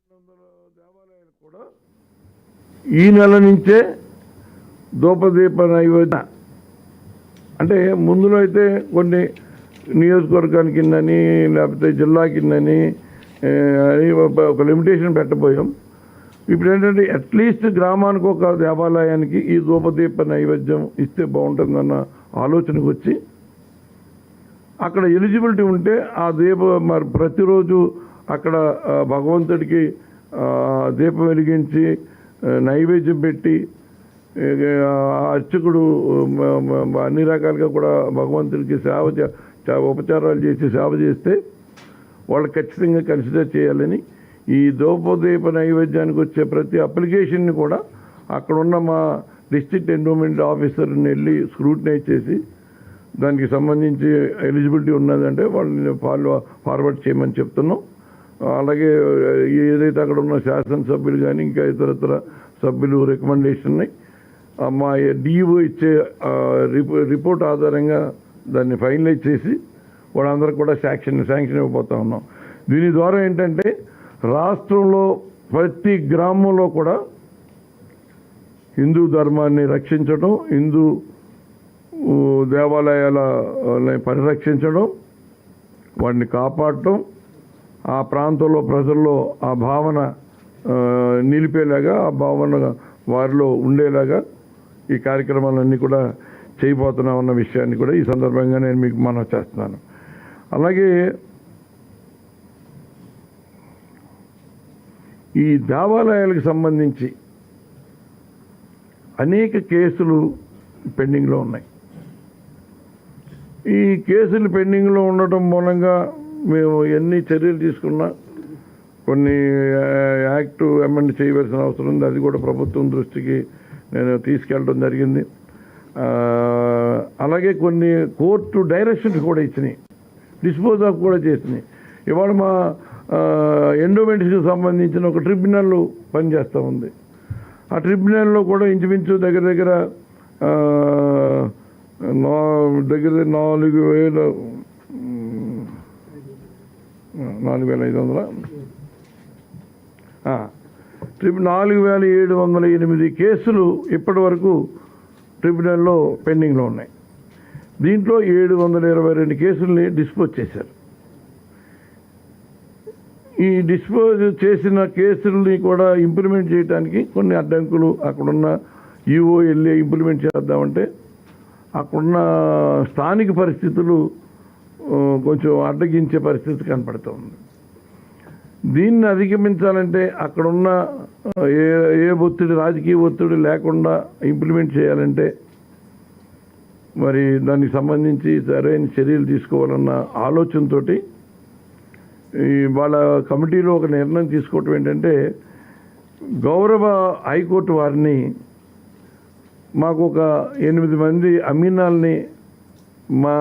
దేవాలయాలు కూడా ఈ నెల నుంచే ధూపదీప నైవేద్యం అంటే ముందులో అయితే కొన్ని నియోజకవర్గానికి కిందని లేకపోతే జిల్లా కిందని ఒక లిమిటేషన్ పెట్టబోయాం. ఇప్పుడు ఏంటంటే అట్లీస్ట్ గ్రామానికి ఒక దేవాలయానికి ఈ ధూపదీప నైవేద్యం ఇస్తే బాగుంటుందన్న ఆలోచనకు వచ్చి అక్కడ ఎలిజిబిలిటీ ఉంటే ఆ మరి ప్రతిరోజు అక్కడ భగవంతుడికి దీపం వెలిగించి నైవేద్యం పెట్టి అర్చకుడు అన్ని రకాలుగా కూడా భగవంతుడికి ఉపచారాలు చేసి సేవ చేస్తే వాళ్ళు ఖచ్చితంగా కన్సిడర్ చేయాలని ఈ ధూపదీప నైవేద్యానికి వచ్చే ప్రతి అప్లికేషన్ని కూడా అక్కడున్న మా డిస్ట్రిక్ట్ ఎండోమెంట్ ఆఫీసర్ని వెళ్ళి స్క్రూటినైజ్ చేసి దానికి సంబంధించి ఎలిజిబిలిటీ ఉన్నదంటే వాళ్ళని ఫార్వర్డ్ చేయమని చెప్తున్నాం. అలాగే ఏదైతే అక్కడ ఉన్న శాసనసభ్యులు కానీ ఇంకా ఇతరత్ర సభ్యులు రికమెండేషన్ ఉన్నాయి. మా డిఓ ఇచ్చే రిపోర్ట్ ఆధారంగా దాన్ని ఫైనలైజ్ చేసి వాళ్ళందరికీ కూడా శాంక్షన్ ఇవ్వబోతా ఉన్నాం. దీని ద్వారా ఏంటంటే రాష్ట్రంలో ప్రతి గ్రామంలో కూడా హిందూ ధర్మాన్ని రక్షించడం, హిందూ దేవాలయాలని పరిరక్షించడం, వాటిని కాపాడటం, ఆ ప్రాంతంలో ప్రజల్లో ఆ భావన నిలిపేలాగా, ఆ భావన వారిలో ఉండేలాగా ఈ కార్యక్రమాలన్నీ కూడా చేయబోతున్నామన్న విషయాన్ని కూడా ఈ సందర్భంగా నేను మీకు మనవి చేస్తున్నాను. అలాగే ఈ దేవాలయాలకు సంబంధించి అనేక కేసులు పెండింగ్లో ఉన్నాయి. ఈ కేసులు పెండింగ్లో ఉండటం మూలంగా మేము ఎన్ని చర్యలు తీసుకున్నా కొన్ని యాక్ట్ అమెండ్ చేయవలసిన అవసరం ఉంది. అది కూడా ప్రభుత్వం దృష్టికి నేను తీసుకెళ్ళడం జరిగింది. అలాగే కొన్ని కోర్టు డైరెక్షన్స్ కూడా ఇచ్చినాయి, డిస్పోజ్ ఆఫ్ కూడా చేసినాయి. ఇవాళ మా ఎండోమెంట్స్కి సంబంధించిన ఒక ట్రిబ్యునల్ పనిచేస్తూ ఉంది. ఆ ట్రిబ్యునల్లో కూడా ఇంచుమించు దగ్గర 4,708 కేసులు ఇప్పటి వరకు ట్రిబ్యునల్లో పెండింగ్లో ఉన్నాయి. దీంట్లో 722 కేసుల్ని డిస్పోజ్ చేశారు. ఈ డిస్పోజ్ చేసిన కేసుల్ని కూడా ఇంప్లిమెంట్ చేయడానికి కొన్ని అడ్డంకులు, అక్కడున్న ఈఓ వెళ్ళి ఇంప్లిమెంట్ చేద్దామంటే అక్కడున్న స్థానిక పరిస్థితులు కొంచెం అడ్డగించే పరిస్థితి కనపడుతూ ఉంది. దీన్ని అధిగమించాలంటే అక్కడున్న ఏ ఒత్తిడి, రాజకీయ ఒత్తిడి లేకుండా ఇంప్లిమెంట్ చేయాలంటే మరి దానికి సంబంధించి సరైన చర్యలు తీసుకోవాలన్న ఆలోచనతో వాళ్ళ కమిటీలో ఒక నిర్ణయం తీసుకోవటం ఏంటంటే, గౌరవ హైకోర్టు వారిని మాకు ఒక 8 మంది అమీనాల్ని మా